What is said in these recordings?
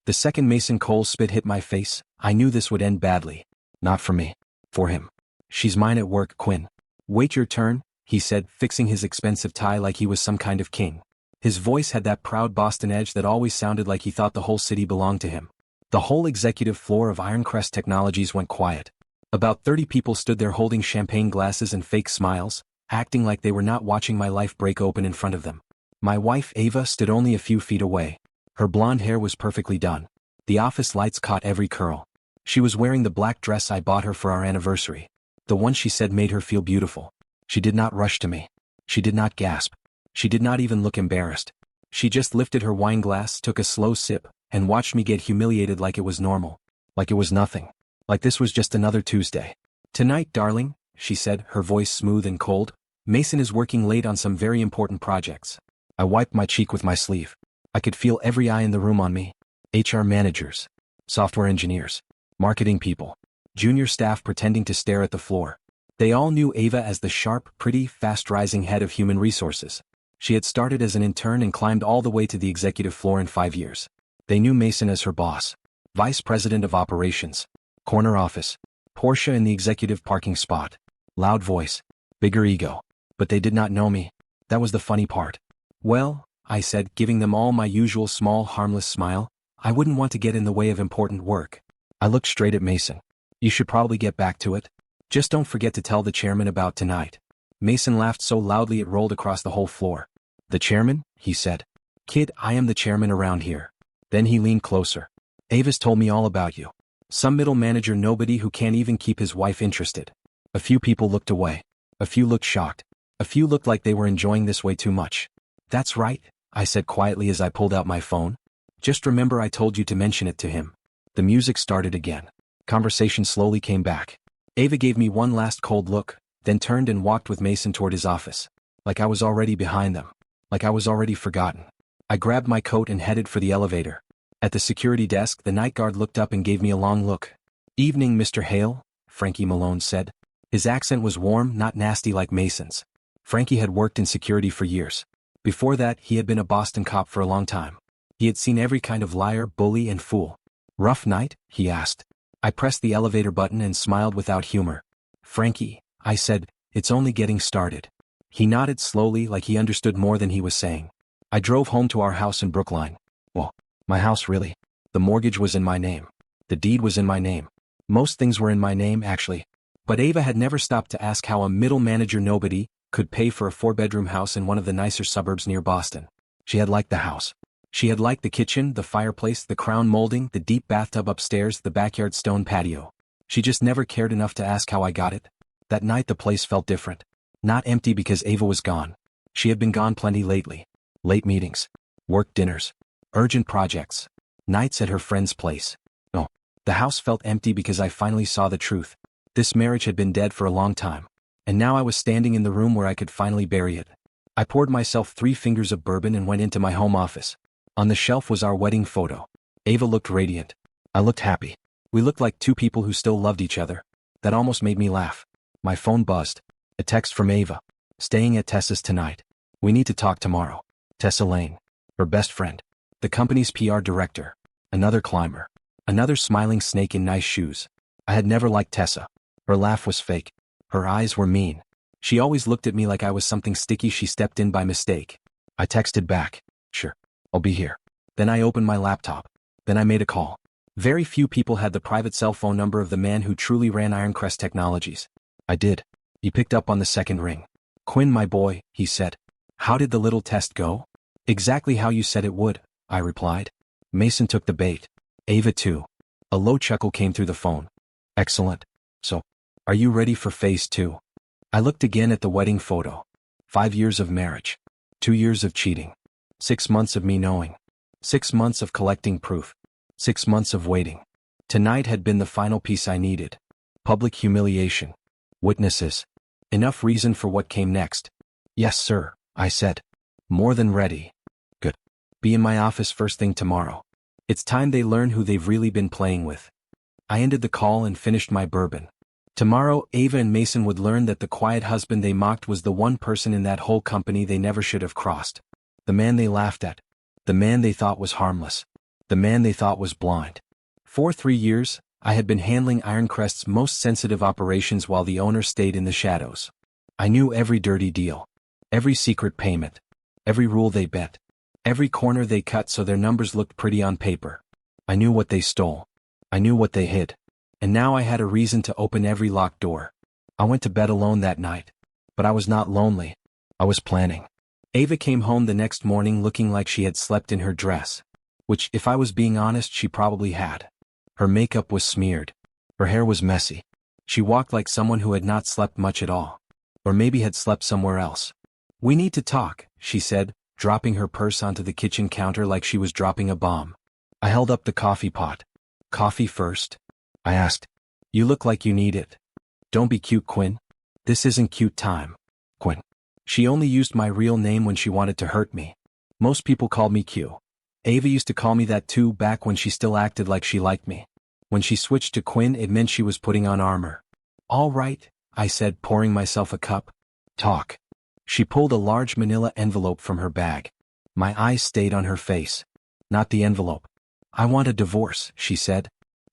The second Mason Cole's spit hit my face, I knew this would end badly. Not for me. For him. She's mine at work, Quinn. Wait your turn, he said, fixing his expensive tie like he was some kind of king. His voice had that proud Boston edge that always sounded like he thought the whole city belonged to him. The whole executive floor of Ironcrest Technologies went quiet. About 30 people stood there holding champagne glasses and fake smiles, acting like they were not watching my life break open in front of them. My wife Ava stood only a few feet away. Her blonde hair was perfectly done. The office lights caught every curl. She was wearing the black dress I bought her for our anniversary. The one she said made her feel beautiful. She did not rush to me. She did not gasp. She did not even look embarrassed. She just lifted her wine glass, took a slow sip, and watched me get humiliated like it was normal. Like it was nothing. Like this was just another Tuesday. Tonight, darling, she said, her voice smooth and cold, Mason is working late on some very important projects. I wiped my cheek with my sleeve. I could feel every eye in the room on me. HR managers. Software engineers. Marketing people. Junior staff pretending to stare at the floor. They all knew Ava as the sharp, pretty, fast-rising head of human resources. She had started as an intern and climbed all the way to the executive floor in 5 years. They knew Mason as her boss. Vice President of Operations. Corner office. Porsche in the executive parking spot. Loud voice. Bigger ego. But they did not know me. That was the funny part. Well, I said, giving them all my usual small harmless smile, I wouldn't want to get in the way of important work. I looked straight at Mason. You should probably get back to it. Just don't forget to tell the chairman about tonight. Mason laughed so loudly it rolled across the whole floor. The chairman? He said. Kid, I am the chairman around here. Then he leaned closer. Ava's told me all about you. Some middle manager nobody who can't even keep his wife interested. A few people looked away. A few looked shocked. A few looked like they were enjoying this way too much. That's right, I said quietly as I pulled out my phone. Just remember I told you to mention it to him. The music started again. Conversation slowly came back. Ava gave me one last cold look, then turned and walked with Mason toward his office. Like I was already behind them. Like I was already forgotten. I grabbed my coat and headed for the elevator. At the security desk, the night guard looked up and gave me a long look. Evening, Mr. Hale, Frankie Malone said. His accent was warm, not nasty like Mason's. Frankie had worked in security for years. Before that, he had been a Boston cop for a long time. He had seen every kind of liar, bully, and fool. Rough night? He asked. I pressed the elevator button and smiled without humor. Frankie, I said, it's only getting started. He nodded slowly like he understood more than he was saying. I drove home to our house in Brookline. Well, my house really. The mortgage was in my name. The deed was in my name. Most things were in my name, actually. But Ava had never stopped to ask how a middle manager nobody could pay for a 4-bedroom house in one of the nicer suburbs near Boston. She had liked the house. She had liked the kitchen, the fireplace, the crown molding, the deep bathtub upstairs, the backyard stone patio. She just never cared enough to ask how I got it. That night the place felt different. Not empty because Ava was gone. She had been gone plenty lately. Late meetings. Work dinners. Urgent projects. Nights at her friend's place. No. The house felt empty because I finally saw the truth. This marriage had been dead for a long time. And now I was standing in the room where I could finally bury it. I poured myself 3 fingers of bourbon and went into my home office. On the shelf was our wedding photo. Ava looked radiant. I looked happy. We looked like 2 people who still loved each other. That almost made me laugh. My phone buzzed. A text from Ava. Staying at Tessa's tonight. We need to talk tomorrow. Tessa Lane. Her best friend. The company's PR director. Another climber. Another smiling snake in nice shoes. I had never liked Tessa. Her laugh was fake. Her eyes were mean. She always looked at me like I was something sticky she stepped in by mistake. I texted back. Sure. I'll be here. Then I opened my laptop. Then I made a call. Very few people had the private cell phone number of the man who truly ran Ironcrest Technologies. I did. He picked up on the second ring. Quinn, my boy, he said. How did the little test go? Exactly how you said it would, I replied. Mason took the bait. Ava too. A low chuckle came through the phone. Excellent. So, are you ready for phase 2? I looked again at the wedding photo. 5 years of marriage. 2 years of cheating. 6 months of me knowing. 6 months of collecting proof. 6 months of waiting. Tonight had been the final piece I needed. Public humiliation. Witnesses. Enough reason for what came next. Yes, sir, I said. More than ready. Good. Be in my office first thing tomorrow. It's time they learn who they've really been playing with. I ended the call and finished my bourbon. Tomorrow, Ava and Mason would learn that the quiet husband they mocked was the one person in that whole company they never should have crossed. The man they laughed at. The man they thought was harmless. the man they thought was blind. For 3 years, I had been handling Ironcrest's most sensitive operations while the owner stayed in the shadows. I knew every dirty deal, every secret payment, every rule they bet, every corner they cut so their numbers looked pretty on paper. I knew what they stole. I knew what they hid. And now I had a reason to open every locked door. I went to bed alone that night. But I was not lonely. I was planning. Ava came home the next morning looking like she had slept in her dress. Which, if I was being honest, she probably had. Her makeup was smeared. Her hair was messy. She walked like someone who had not slept much at all. Or maybe had slept somewhere else. "We need to talk," she said, dropping her purse onto the kitchen counter like she was dropping a bomb. I held up the coffee pot. "Coffee first?" I asked. "You look like you need it." "Don't be cute, Quinn. This isn't cute time, Quinn." She only used my real name when she wanted to hurt me. Most people called me Q. Ava used to call me that too back when she still acted like she liked me. When she switched to Quinn, it meant she was putting on armor. "All right," I said, pouring myself a cup. "Talk." She pulled a large manila envelope from her bag. My eyes stayed on her face. Not the envelope. "I want a divorce," she said.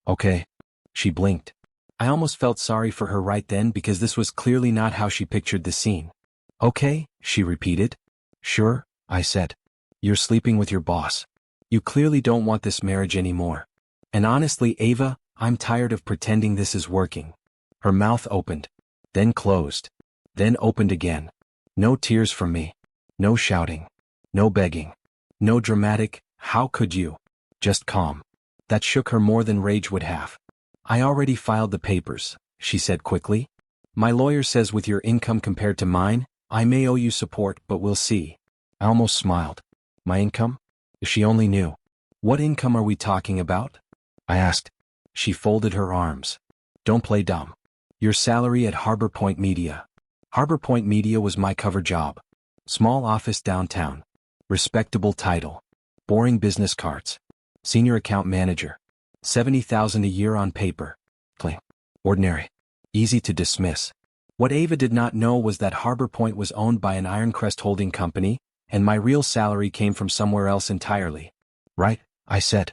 "Okay." She blinked. I almost felt sorry for her right then because this was clearly not how she pictured the scene. "Okay," she repeated. "Sure," I said. "You're sleeping with your boss. You clearly don't want this marriage anymore. And honestly, Ava, I'm tired of pretending this is working." Her mouth opened, then closed, then opened again. No tears from me. No shouting. No begging. No dramatic, "How could you?" Just calm. That shook her more than rage would have. "I already filed the papers," she said quickly. "My lawyer says with your income compared to mine, I may owe you support, but we'll see." I almost smiled. My income? If she only knew. "What income are we talking about?" I asked. She folded her arms. "Don't play dumb. Your salary at Harbor Point Media." Harbor Point Media was my cover job. Small office downtown. Respectable title. Boring business cards. Senior account manager. 70,000 a year on paper. Cling. Ordinary. Easy to dismiss. What Ava did not know was that Harbor Point was owned by an Ironcrest holding company, and my real salary came from somewhere else entirely. "Right," I said.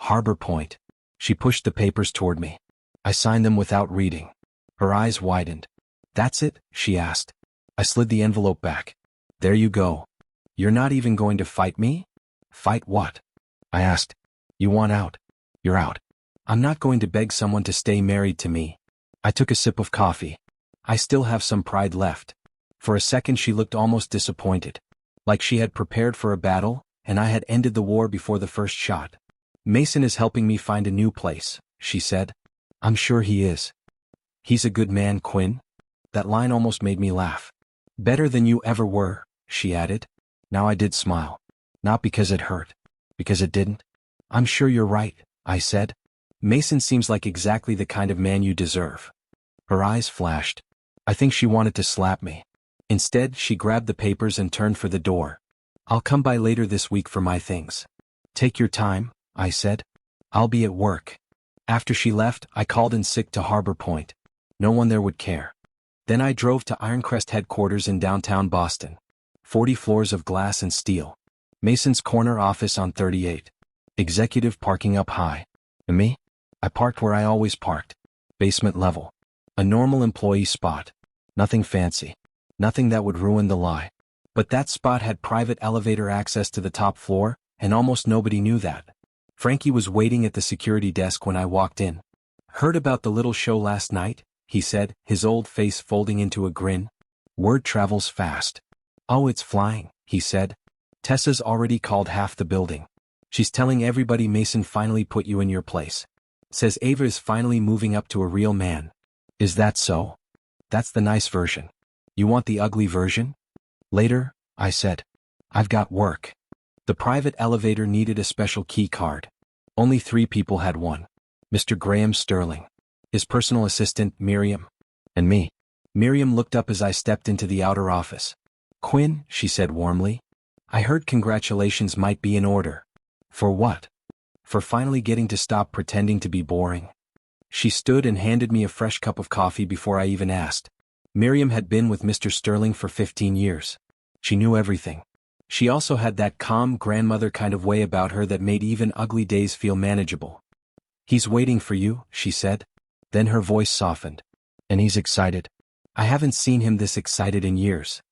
"Harbor Point." She pushed the papers toward me. I signed them without reading. Her eyes widened. "That's it?" she asked. I slid the envelope back. "There you go. You're not even going to fight me?" "Fight what?" I asked. "You want out. You're out." "I'm not going to beg someone to stay married to me." I took a sip of coffee. I still have some pride left. For a second she looked almost disappointed. Like she had prepared for a battle, and I had ended the war before the first shot. "Mason is helping me find a new place," she said. "I'm sure he is." "He's a good man, Quinn." That line almost made me laugh. "Better than you ever were," she added. Now I did smile. Not because it hurt. Because it didn't. "I'm sure you're right," I said. "Mason seems like exactly the kind of man you deserve." Her eyes flashed. I think she wanted to slap me. Instead, she grabbed the papers and turned for the door. "I'll come by later this week for my things." "Take your time," I said. "I'll be at work." After she left, I called in sick to Harbor Point. No one there would care. Then I drove to Ironcrest headquarters in downtown Boston. 40 floors of glass and steel. Mason's corner office on 38. Executive parking up high. And me? I parked where I always parked. Basement level. A normal employee spot. Nothing fancy. Nothing that would ruin the lie. But that spot had private elevator access to the top floor, and almost nobody knew that. Frankie was waiting at the security desk when I walked in. "Heard about the little show last night?" he said, his old face folding into a grin. "Word travels fast." "Oh, it's flying," he said. "Tessa's already called half the building. She's telling everybody Mason finally put you in your place. Says Ava is finally moving up to a real man." "Is that so?" "That's the nice version. You want the ugly version?" "Later," I said. "I've got work." The private elevator needed a special key card. Only 3 people had one. Mr. Graham Sterling, his personal assistant, Miriam, and me. Miriam looked up as I stepped into the outer office. "Quinn," she said warmly, "I heard congratulations might be in order." "For what?" "For finally getting to stop pretending to be boring." She stood and handed me a fresh cup of coffee before I even asked. Miriam had been with Mr. Sterling for 15 years. She knew everything. She also had that calm grandmother kind of way about her that made even ugly days feel manageable. "He's waiting for you," she said. Then her voice softened. "And he's excited." I haven't seen him this excited in years.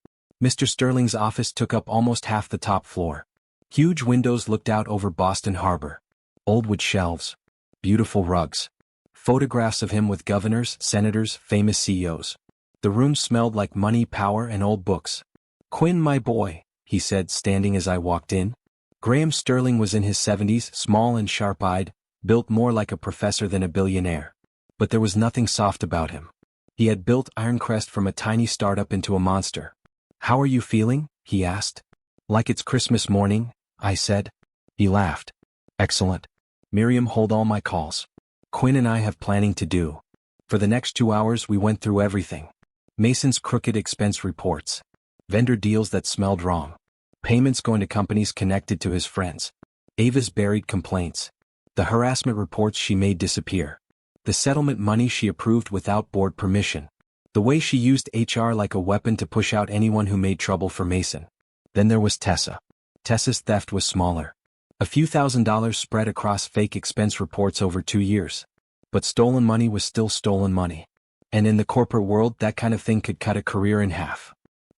Mr. Sterling's office took up almost half the top floor. Huge windows looked out over Boston Harbor. Old wood shelves. Beautiful rugs. Photographs of him with governors, senators, famous CEOs. The room smelled like money, power, and old books. "Quinn, my boy," he said, standing as I walked in. Graham Sterling was in his 70s, small and sharp-eyed, built more like a professor than a billionaire. But there was nothing soft about him. He had built Ironcrest from a tiny startup into a monster. "How are you feeling?" he asked. "Like it's Christmas morning," I said. He laughed. "Excellent. Miriam, hold all my calls. Quinn and I have planning to do." For the next 2 hours we went through everything. Mason's crooked expense reports. Vendor deals that smelled wrong. Payments going to companies connected to his friends. Ava's buried complaints. The harassment reports she made disappear. The settlement money she approved without board permission. The way she used HR like a weapon to push out anyone who made trouble for Mason. Then there was Tessa. Tessa's theft was smaller. A few $1,000s spread across fake expense reports over 2 years. But stolen money was still stolen money. And in the corporate world, that kind of thing could cut a career in half.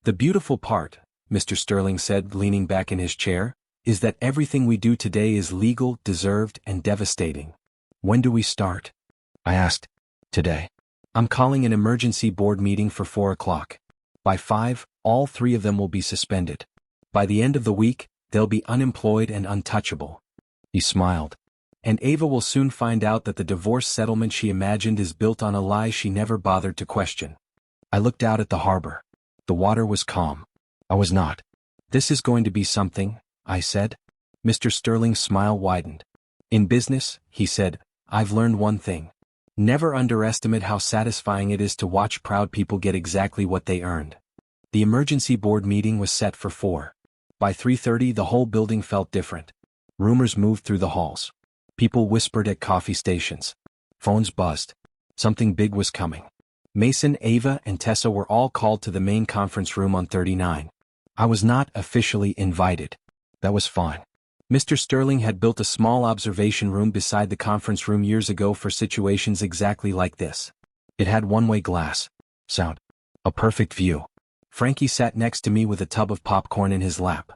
"The beautiful part," Mr. Sterling said, leaning back in his chair, "is that everything we do today is legal, deserved, and devastating." "When do we start?" I asked. "Today. I'm calling an emergency board meeting for 4 o'clock. By 5, all 3 of them will be suspended. By the end of the week, they'll be unemployed and untouchable." He smiled. "And Ava will soon find out that the divorce settlement she imagined is built on a lie she never bothered to question." I looked out at the harbor. The water was calm. I was not. "This is going to be something," I said. Mr. Sterling's smile widened. "In business," he said, "I've learned one thing. Never underestimate how satisfying it is to watch proud people get exactly what they earned." The emergency board meeting was set for 4. By 3:30 the whole building felt different. Rumors moved through the halls. People whispered at coffee stations. Phones buzzed. Something big was coming. Mason, Ava, and Tessa were all called to the main conference room on 39. I was not officially invited. That was fine. Mr. Sterling had built a small observation room beside the conference room years ago for situations exactly like this. It had one-way glass. Sound. A perfect view. Frankie sat next to me with a tub of popcorn in his lap.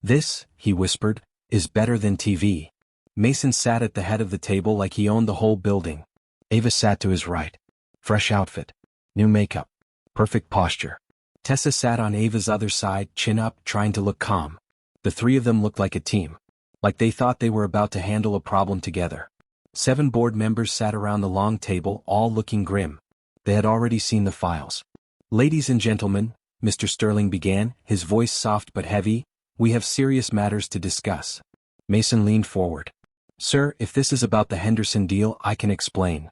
"This," he whispered, "is better than TV." Mason sat at the head of the table like he owned the whole building. Ava sat to his right. Fresh outfit. New makeup. Perfect posture. Tessa sat on Ava's other side, chin up, trying to look calm. The 3 of them looked like a team. Like they thought they were about to handle a problem together. 7 board members sat around the long table, all looking grim. They had already seen the files. "Ladies and gentlemen," Mr. Sterling began, his voice soft but heavy, "we have serious matters to discuss." Mason leaned forward. "Sir, if this is about the Henderson deal, I can explain."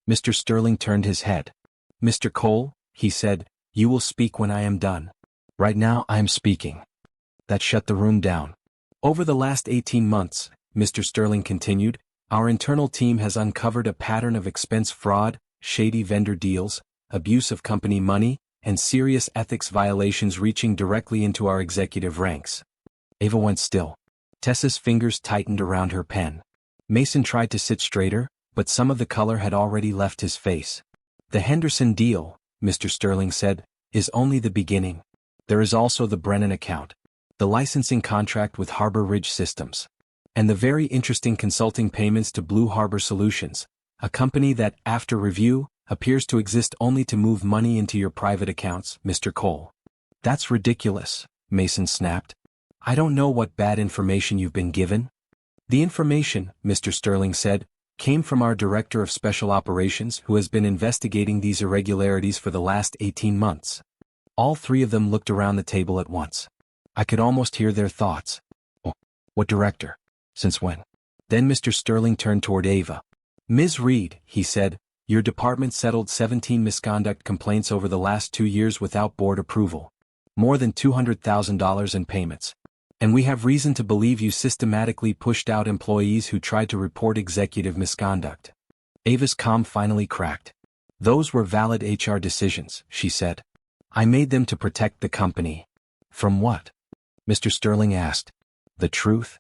Mr. Sterling turned his head. "Mr. Cole," he said, "you will speak when I am done. Right now I am speaking." That shut the room down. "Over the last 18 months, Mr. Sterling continued, our internal team has uncovered a pattern of expense fraud, shady vendor deals, abuse of company money, and serious ethics violations reaching directly into our executive ranks." Ava went still. Tessa's fingers tightened around her pen. Mason tried to sit straighter, but some of the color had already left his face. "The Henderson deal," Mr. Sterling said, "is only the beginning. There is also the Brennan account, the licensing contract with Harbor Ridge Systems, and the very interesting consulting payments to Blue Harbor Solutions, a company that, after review, appears to exist only to move money into your private accounts, Mr. Cole." "That's ridiculous," Mason snapped. "I don't know what bad information you've been given." "The information," Mr. Sterling said, "came from our Director of Special Operations who has been investigating these irregularities for the last 18 months. All 3 of them looked around the table at once. I could almost hear their thoughts. "Oh, what director? Since when?" Then Mr. Sterling turned toward Ava. "Ms. Reed," he said, "your department settled 17 misconduct complaints over the last 2 years without board approval. More than $200,000 in payments. And we have reason to believe you systematically pushed out employees who tried to report executive misconduct." Ava's calm finally cracked. "Those were valid HR decisions," she said. "I made them to protect the company." "From what?" Mr. Sterling asked. The truth?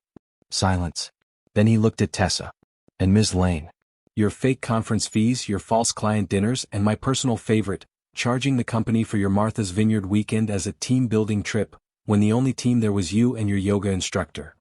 Silence. Then he looked at Tessa. And Ms. Lane. Your fake conference fees, your false client dinners, and my personal favorite, charging the company for your Martha's Vineyard weekend as a team-building trip, when the only team there was you and your yoga instructor.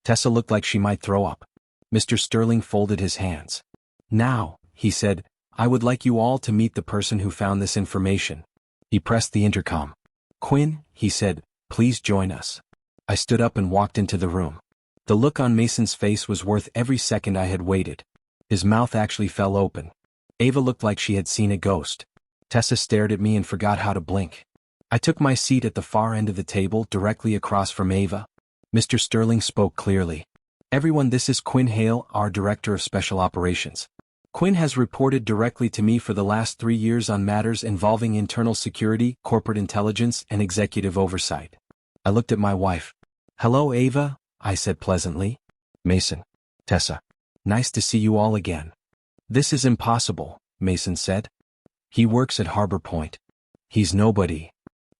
Tessa looked like she might throw up. Mr. Sterling folded his hands. Now, he said, I would like you all to meet the person who found this information. He pressed the intercom. Quinn, he said, please join us. I stood up and walked into the room. The look on Mason's face was worth every second I had waited. His mouth actually fell open. Ava looked like she had seen a ghost. Tessa stared at me and forgot how to blink. I took my seat at the far end of the table directly across from Ava. Mr. Sterling spoke clearly. Everyone, this is Quinn Hale, our Director of Special Operations. Quinn has reported directly to me for the last 3 years on matters involving internal security, corporate intelligence, and executive oversight. I looked at my wife. Hello, Ava, I said pleasantly. Mason. Tessa. Nice to see you all again. This is impossible, Mason said. He works at Harbor Point. He's nobody.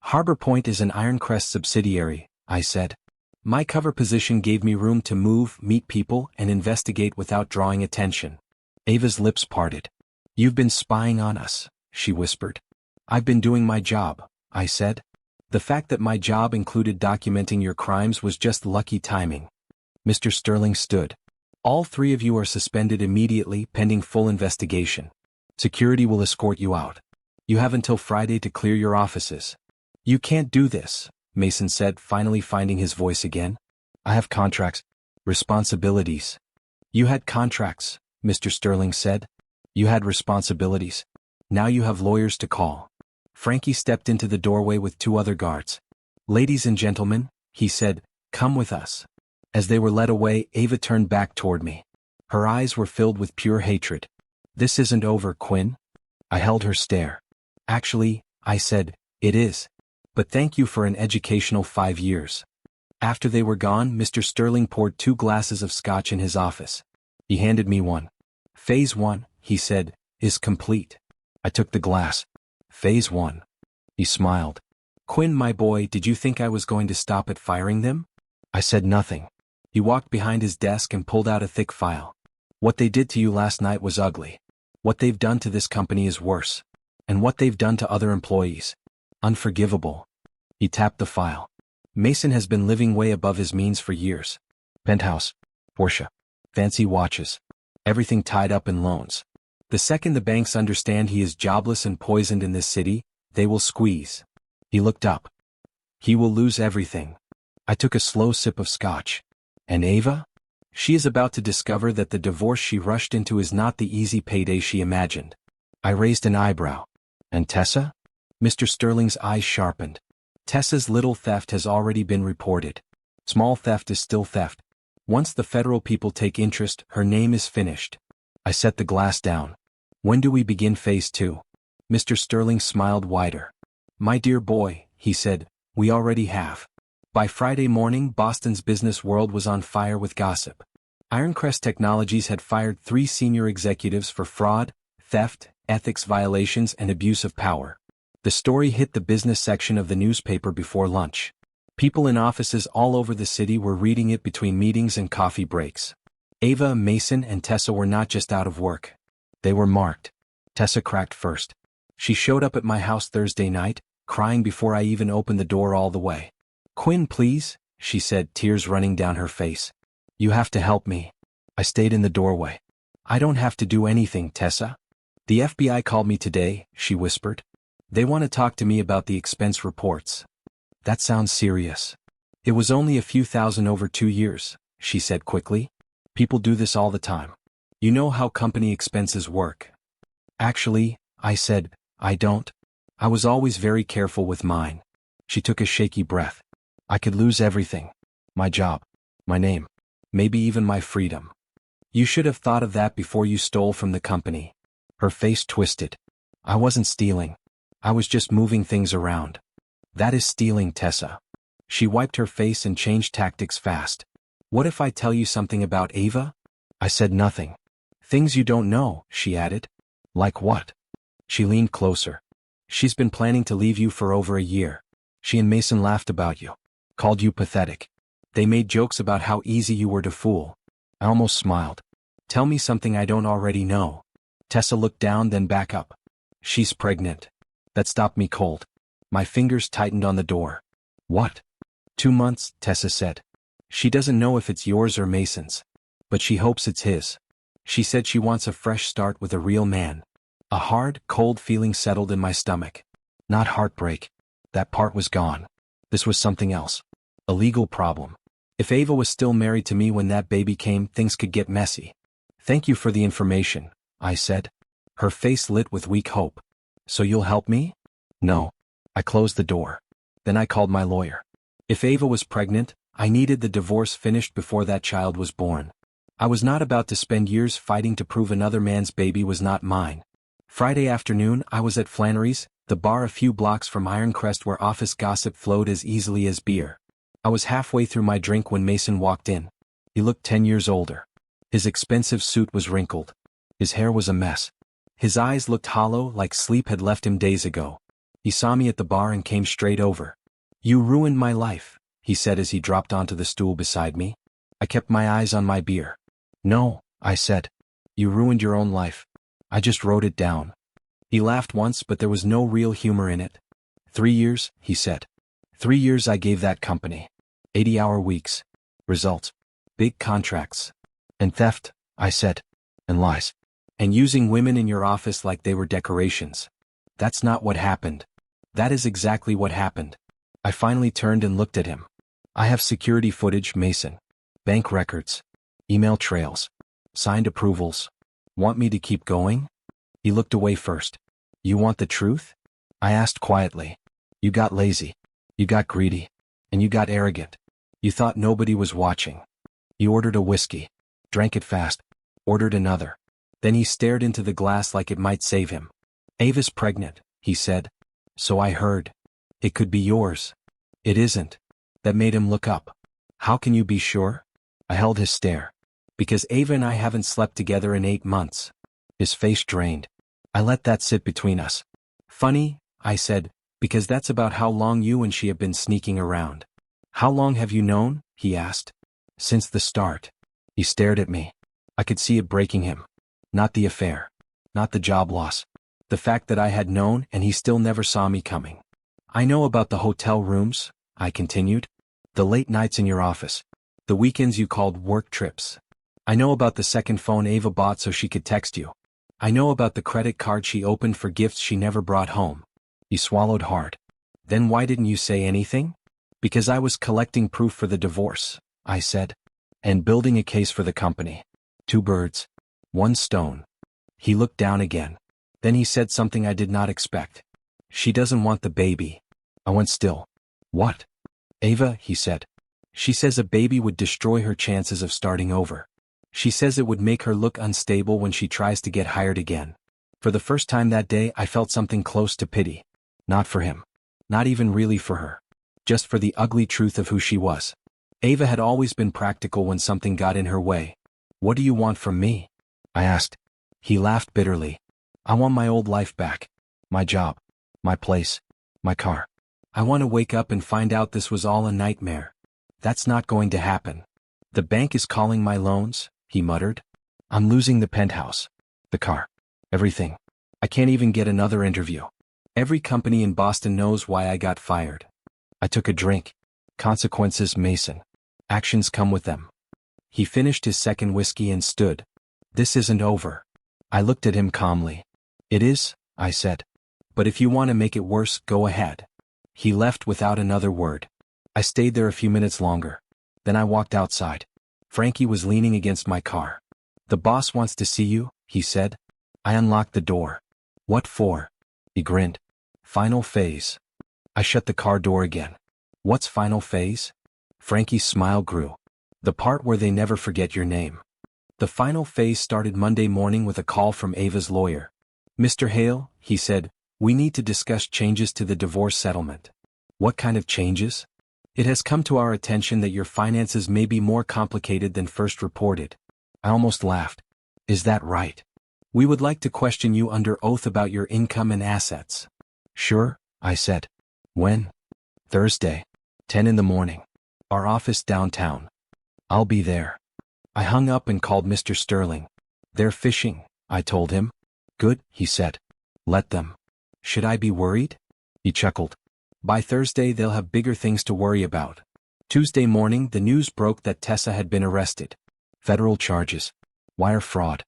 Harbor Point is an Ironcrest subsidiary, I said. My cover position gave me room to move, meet people, and investigate without drawing attention. Ava's lips parted. You've been spying on us, she whispered. I've been doing my job, I said. The fact that my job included documenting your crimes was just lucky timing. Mr. Sterling stood. All 3 of you are suspended immediately pending full investigation. Security will escort you out. You have until Friday to clear your offices. You can't do this, Mason said, finally finding his voice again. I have contracts. Responsibilities. You had contracts, Mr. Sterling said. You had responsibilities. Now you have lawyers to call. Frankie stepped into the doorway with 2 other guards. Ladies and gentlemen, he said, come with us. As they were led away, Ava turned back toward me. Her eyes were filled with pure hatred. This isn't over, Quinn. I held her stare. Actually, I said, it is. But thank you for an educational 5 years. After they were gone, Mr. Sterling poured 2 glasses of scotch in his office. He handed me one. Phase 1, he said, is complete. I took the glass. Phase 1. He smiled. Quinn, my boy, did you think I was going to stop at firing them? I said nothing. He walked behind his desk and pulled out a thick file. What they did to you last night was ugly. What they've done to this company is worse. And what they've done to other employees. Unforgivable. He tapped the file. Mason has been living way above his means for years. Penthouse. Porsche. Fancy watches. Everything tied up in loans. The second the banks understand he is jobless and poisoned in this city, they will squeeze. He looked up. He will lose everything. I took a slow sip of scotch. And Ava? She is about to discover that the divorce she rushed into is not the easy payday she imagined. I raised an eyebrow. And Tessa? Mr. Sterling's eyes sharpened. Tessa's little theft has already been reported. Small theft is still theft. Once the federal people take interest, her name is finished. I set the glass down. When do we begin phase 2? Mr. Sterling smiled wider. My dear boy, he said, we already have. By Friday morning, Boston's business world was on fire with gossip. Ironcrest Technologies had fired 3 senior executives for fraud, theft, ethics violations, and abuse of power. The story hit the business section of the newspaper before lunch. People in offices all over the city were reading it between meetings and coffee breaks. Ava, Mason, and Tessa were not just out of work. They were marked. Tessa cracked first. She showed up at my house Thursday night, crying before I even opened the door all the way. Quinn, please, she said, tears running down her face. You have to help me. I stayed in the doorway. I don't have to do anything, Tessa. The FBI called me today, she whispered. They want to talk to me about the expense reports. That sounds serious. It was only a few thousand over 2 years, she said quickly. People do this all the time. You know how company expenses work. Actually, I said, I don't. I was always very careful with mine. She took a shaky breath. I could lose everything. My job. My name. Maybe even my freedom. You should have thought of that before you stole from the company. Her face twisted. I wasn't stealing. I was just moving things around. That is stealing, Tessa. She wiped her face and changed tactics fast. What if I tell you something about Ava? I said nothing. Things you don't know, she added. Like what? She leaned closer. She's been planning to leave you for over a year. She and Mason laughed about you. Called you pathetic. They made jokes about how easy you were to fool. I almost smiled. Tell me something I don't already know. Tessa looked down, then back up. She's pregnant. That stopped me cold. My fingers tightened on the door. What? 2 months, Tessa said. She doesn't know if it's yours or Mason's. But she hopes it's his. She said she wants a fresh start with a real man. A hard, cold feeling settled in my stomach. Not heartbreak. That part was gone. This was something else. A legal problem. If Ava was still married to me when that baby came, things could get messy. Thank you for the information, I said. Her face lit with weak hope. So you'll help me? No. I closed the door. Then I called my lawyer. If Ava was pregnant, I needed the divorce finished before that child was born. I was not about to spend years fighting to prove another man's baby was not mine. Friday afternoon, I was at Flannery's, the bar a few blocks from Ironcrest where office gossip flowed as easily as beer. I was halfway through my drink when Mason walked in. He looked 10 years older. His expensive suit was wrinkled. His hair was a mess. His eyes looked hollow, like sleep had left him days ago. He saw me at the bar and came straight over. You ruined my life, he said as he dropped onto the stool beside me. I kept my eyes on my beer. No, I said. You ruined your own life. I just wrote it down. He laughed once, but there was no real humor in it. 3 years, he said. 3 years I gave that company. 80-hour weeks. Results. Big contracts. And theft, I said. And lies. And using women in your office like they were decorations. That's not what happened. That is exactly what happened. I finally turned and looked at him. I have security footage, Mason. Bank records. Email trails. Signed approvals. Want me to keep going? He looked away first. You want the truth? I asked quietly. You got lazy. You got greedy. And you got arrogant. You thought nobody was watching. He ordered a whiskey. Drank it fast. Ordered another. Then he stared into the glass like it might save him. Ava's pregnant, he said. So I heard. It could be yours. It isn't. That made him look up. How can you be sure? I held his stare. Because Ava and I haven't slept together in 8 months. His face drained. I let that sit between us. Funny, I said, because that's about how long you and she have been sneaking around. How long have you known? He asked. Since the start. He stared at me. I could see it breaking him. Not the affair. Not the job loss. The fact that I had known and he still never saw me coming. I know about the hotel rooms, I continued. The late nights in your office. The weekends you called work trips. I know about the second phone Ava bought so she could text you. I know about the credit card she opened for gifts she never brought home. He swallowed hard. Then why didn't you say anything? Because I was collecting proof for the divorce, I said. And building a case for the company. 2 birds. 1 stone. He looked down again. Then he said something I did not expect. She doesn't want the baby. I went still. What? Ava, he said. She says a baby would destroy her chances of starting over. She says it would make her look unstable when she tries to get hired again. For the first time that day I felt something close to pity. Not for him. Not even really for her. Just for the ugly truth of who she was. Ava had always been practical when something got in her way. What do you want from me? I asked. He laughed bitterly. I want my old life back. My job. My place. My car. I want to wake up and find out this was all a nightmare. That's not going to happen. The bank is calling my loans, he muttered. I'm losing the penthouse. The car. Everything. I can't even get another interview. Every company in Boston knows why I got fired. I took a drink. Consequences, Mason. Actions come with them. He finished his second whiskey and stood. This isn't over. I looked at him calmly. It is, I said. But if you want to make it worse, go ahead. He left without another word. I stayed there a few minutes longer. Then I walked outside. Frankie was leaning against my car. The boss wants to see you, he said. I unlocked the door. What for? He grinned. Final phase. I shut the car door again. What's final phase? Frankie's smile grew. The part where they never forget your name. The final phase started Monday morning with a call from Ava's lawyer. Mr. Hale, he said, we need to discuss changes to the divorce settlement. What kind of changes? It has come to our attention that your finances may be more complicated than first reported. I almost laughed. Is that right? We would like to question you under oath about your income and assets. Sure, I said. When? Thursday. 10 in the morning. Our office downtown. I'll be there. I hung up and called Mr. Sterling. They're fishing, I told him. Good, he said. Let them. Should I be worried? He chuckled. By Thursday they'll have bigger things to worry about. Tuesday morning the news broke that Tessa had been arrested. Federal charges. Wire fraud.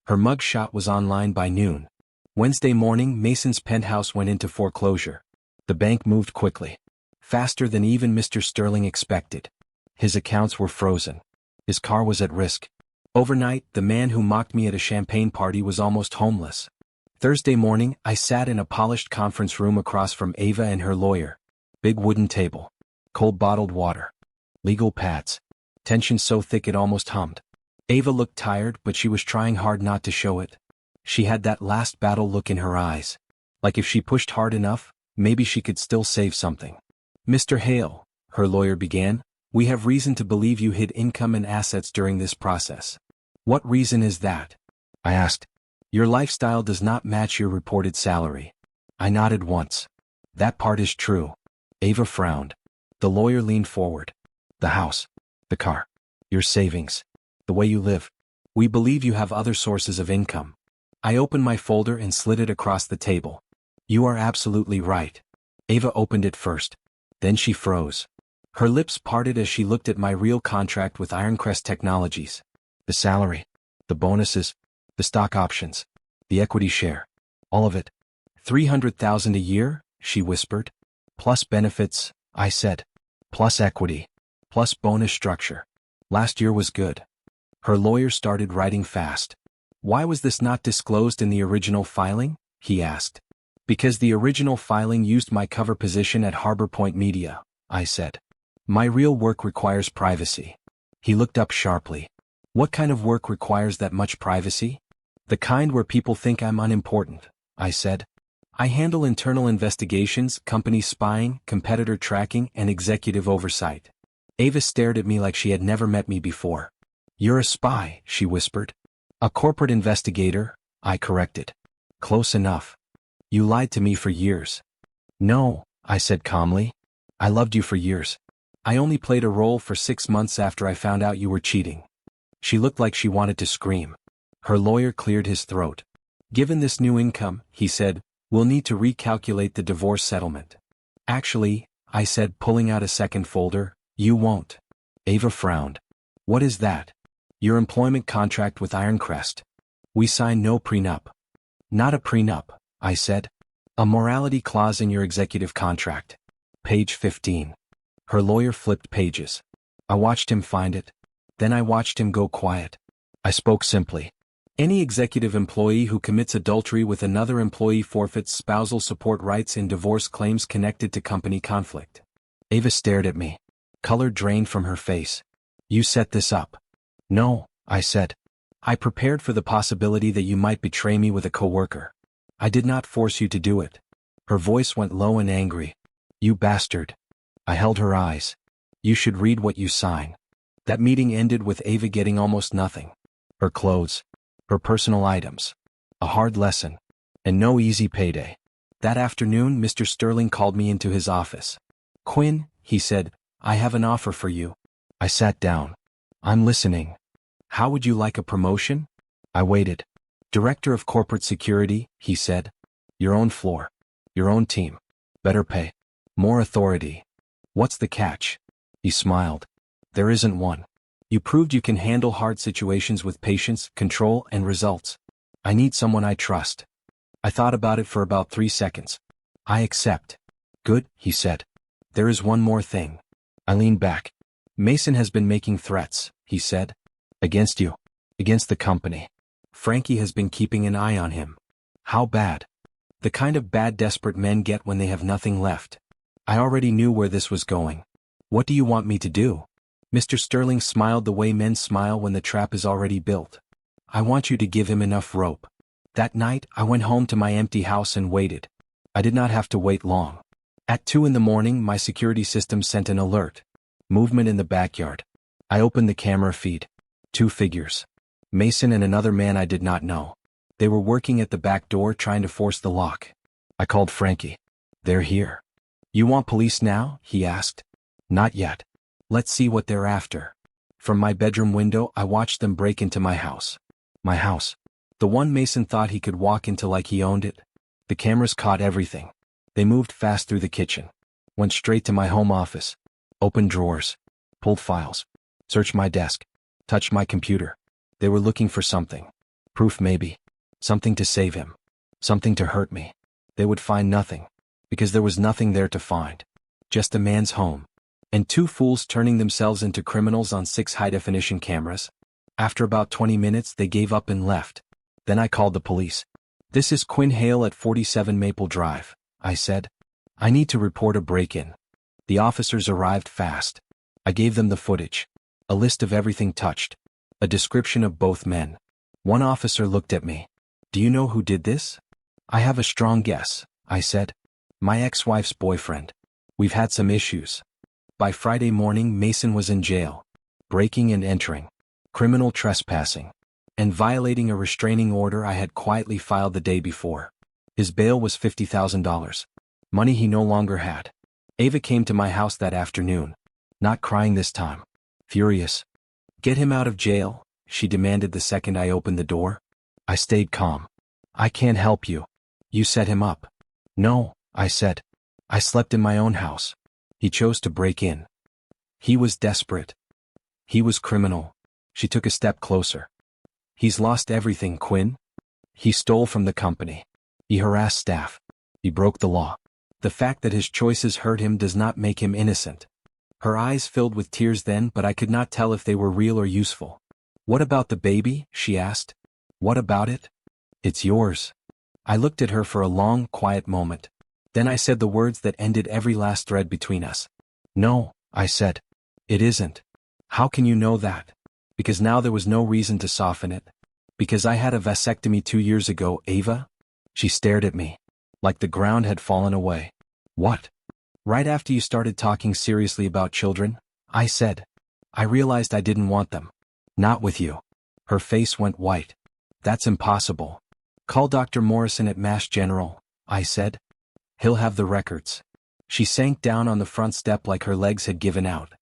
Her mugshot was online by noon. Wednesday morning Mason's penthouse went into foreclosure. The bank moved quickly. Faster than even Mr. Sterling expected. His accounts were frozen. His car was at risk. Overnight, the man who mocked me at a champagne party was almost homeless. Thursday morning, I sat in a polished conference room across from Ava and her lawyer. Big wooden table. Cold bottled water. Legal pads. Tension so thick it almost hummed. Ava looked tired, but she was trying hard not to show it. She had that last battle look in her eyes. Like if she pushed hard enough, maybe she could still save something. Mr. Hale, her lawyer began, we have reason to believe you hid income and assets during this process. What reason is that? I asked. Your lifestyle does not match your reported salary. I nodded once. That part is true. Ava frowned. The lawyer leaned forward. The house. The car. Your savings. The way you live. We believe you have other sources of income. I opened my folder and slid it across the table. You are absolutely right. Ava opened it first. Then she froze. Her lips parted as she looked at my real contract with Ironcrest Technologies. The salary. The bonuses. The stock options. The equity share. All of it. $300,000 a year, she whispered. Plus benefits, I said. Plus equity. Plus bonus structure. Last year was good. Her lawyer started writing fast. Why was this not disclosed in the original filing? He asked. Because the original filing used my cover position at Harbor Point Media, I said. My real work requires privacy. He looked up sharply. What kind of work requires that much privacy? The kind where people think I'm unimportant, I said. I handle internal investigations, company spying, competitor tracking, and executive oversight. Ava stared at me like she had never met me before. You're a spy, she whispered. A corporate investigator, I corrected. Close enough. You lied to me for years. No, I said calmly. I loved you for years. I only played a role for 6 months after I found out you were cheating. She looked like she wanted to scream. Her lawyer cleared his throat. Given this new income, he said, we'll need to recalculate the divorce settlement. Actually, I said, pulling out a second folder, you won't. Ava frowned. What is that? Your employment contract with Ironcrest. We signed no prenup. Not a prenup, I said. A morality clause in your executive contract. Page 15. Her lawyer flipped pages. I watched him find it. Then I watched him go quiet. I spoke simply. Any executive employee who commits adultery with another employee forfeits spousal support rights in divorce claims connected to company conflict. Ava stared at me. Color drained from her face. You set this up. No, I said. I prepared for the possibility that you might betray me with a coworker. I did not force you to do it. Her voice went low and angry. You bastard. I held her eyes. You should read what you sign. That meeting ended with Ava getting almost nothing. Her clothes. Her personal items. A hard lesson. And no easy payday. That afternoon, Mr. Sterling called me into his office. Quinn, he said, I have an offer for you. I sat down. I'm listening. How would you like a promotion? I waited. Director of Corporate Security, he said. Your own floor. Your own team. Better pay. More authority. What's the catch? He smiled. There isn't one. You proved you can handle hard situations with patience, control, and results. I need someone I trust. I thought about it for about 3 seconds. I accept. Good, he said. There is one more thing. I leaned back. Mason has been making threats, he said. Against you. Against the company. Frankie has been keeping an eye on him. How bad? The kind of bad desperate men get when they have nothing left. I already knew where this was going. What do you want me to do? Mr. Sterling smiled the way men smile when the trap is already built. I want you to give him enough rope. That night, I went home to my empty house and waited. I did not have to wait long. At 2 in the morning, my security system sent an alert. Movement in the backyard. I opened the camera feed. 2 figures. Mason and another man I did not know. They were working at the back door trying to force the lock. I called Frankie. They're here. You want police now? He asked. Not yet. Let's see what they're after. From my bedroom window, I watched them break into my house. My house. The one Mason thought he could walk into like he owned it. The cameras caught everything. They moved fast through the kitchen. Went straight to my home office. Opened drawers. Pulled files. Searched my desk. Touched my computer. They were looking for something. Proof maybe. Something to save him. Something to hurt me. They would find nothing. Because there was nothing there to find. Just a man's home. And two fools turning themselves into criminals on 6 high-definition cameras. After about 20 minutes they gave up and left. Then I called the police. "This is Quinn Hale at 47 Maple Drive," I said. "I need to report a break-in." The officers arrived fast. I gave them the footage. A list of everything touched. A description of both men. One officer looked at me. "Do you know who did this?" "I have a strong guess," I said. "My ex-wife's boyfriend. We've had some issues." By Friday morning, Mason was in jail. Breaking and entering. Criminal trespassing. And violating a restraining order I had quietly filed the day before. His bail was $50,000. Money he no longer had. Ava came to my house that afternoon. Not crying this time. Furious. "Get him out of jail," she demanded the second I opened the door. I stayed calm. "I can't help you. You set him up." "No," I said. "I slept in my own house. He chose to break in. He was desperate. He was criminal." She took a step closer. "He's lost everything, Quinn. He stole from the company. He harassed staff. He broke the law. The fact that his choices hurt him does not make him innocent." Her eyes filled with tears then, but I could not tell if they were real or useful. "What about the baby?" she asked. "What about it?" "It's yours." I looked at her for a long, quiet moment. Then I said the words that ended every last thread between us. "No," I said. "It isn't." "How can you know that?" "Because now there was no reason to soften it. Because I had a vasectomy 2 years ago, Ava." She stared at me. Like the ground had fallen away. "What?" "Right after you started talking seriously about children," I said. "I realized I didn't want them. Not with you." Her face went white. "That's impossible." "Call Dr. Morrison at Mass General," I said. "He'll have the records." She sank down on the front step like her legs had given out.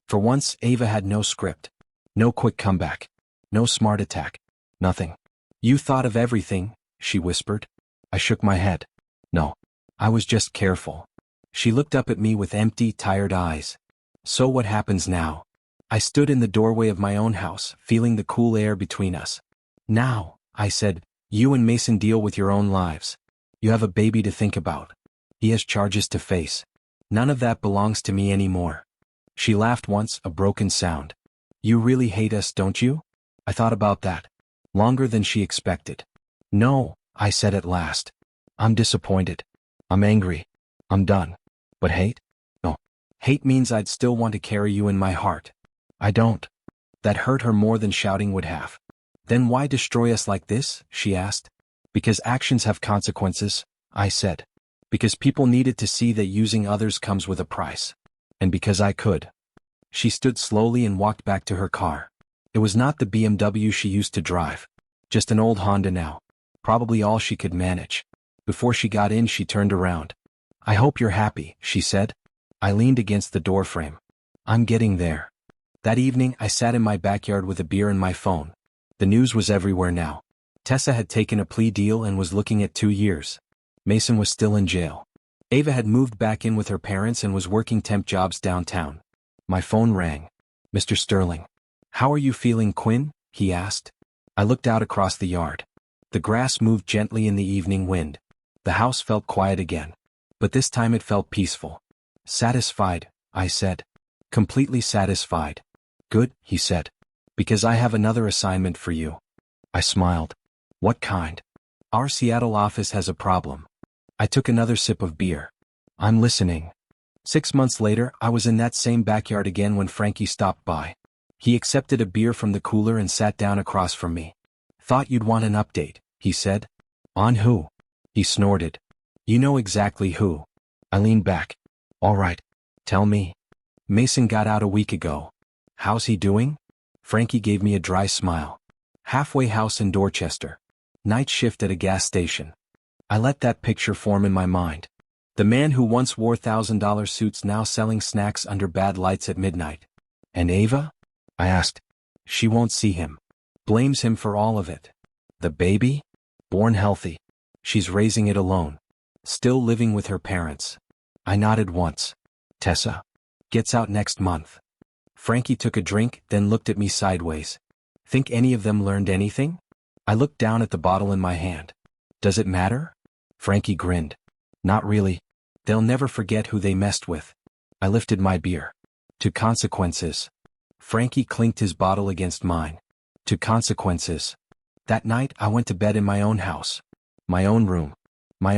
For once, Ava had no script. No quick comeback. No smart attack. Nothing. "You thought of everything," she whispered. I shook my head. "No. I was just careful." She looked up at me with empty, tired eyes. "So what happens now?" I stood in the doorway of my own house, feeling the cool air between us. "Now," I said, "you and Mason deal with your own lives. You have a baby to think about. He has charges to face. None of that belongs to me anymore." She laughed once, a broken sound. "You really hate us, don't you?" I thought about that. Longer than she expected. "No," I said at last. "I'm disappointed. I'm angry. I'm done. But hate? No. Hate means I'd still want to carry you in my heart. I don't." That hurt her more than shouting would have. "Then why destroy us like this?" she asked. "Because actions have consequences," I said. "Because people needed to see that using others comes with a price. And because I could." She stood slowly and walked back to her car. It was not the BMW she used to drive. Just an old Honda now. Probably all she could manage. Before she got in, she turned around. "I hope you're happy," she said. I leaned against the doorframe. "I'm getting there." That evening, I sat in my backyard with a beer and my phone. The news was everywhere now. Tessa had taken a plea deal and was looking at 2 years. Mason was still in jail. Ava had moved back in with her parents and was working temp jobs downtown. My phone rang. "Mr. Sterling." "How are you feeling, Quinn?" he asked. I looked out across the yard. The grass moved gently in the evening wind. The house felt quiet again. But this time it felt peaceful. "Satisfied," I said. "Completely satisfied." "Good," he said. "Because I have another assignment for you." I smiled. "What kind?" "Our Seattle office has a problem." I took another sip of beer. "I'm listening." 6 months later, I was in that same backyard again when Frankie stopped by. He accepted a beer from the cooler and sat down across from me. "Thought you'd want an update," he said. "On who?" He snorted. "You know exactly who." I leaned back. "All right. Tell me." "Mason got out a week ago." "How's he doing?" Frankie gave me a dry smile. "Halfway house in Dorchester. Night shift at a gas station." I let that picture form in my mind. The man who once wore $1,000 suits now selling snacks under bad lights at midnight. And Ava? I asked. She won't see him. Blames him for all of it. The baby? Born healthy. She's raising it alone. Still living with her parents. I nodded once. Tessa. Gets out next month. Frankie took a drink, then looked at me sideways. Think any of them learned anything? I looked down at the bottle in my hand. Does it matter? Frankie grinned. Not really. They'll never forget who they messed with. I lifted my beer. To consequences. Frankie clinked his bottle against mine. To consequences. That night I went to bed in my own house. My own room.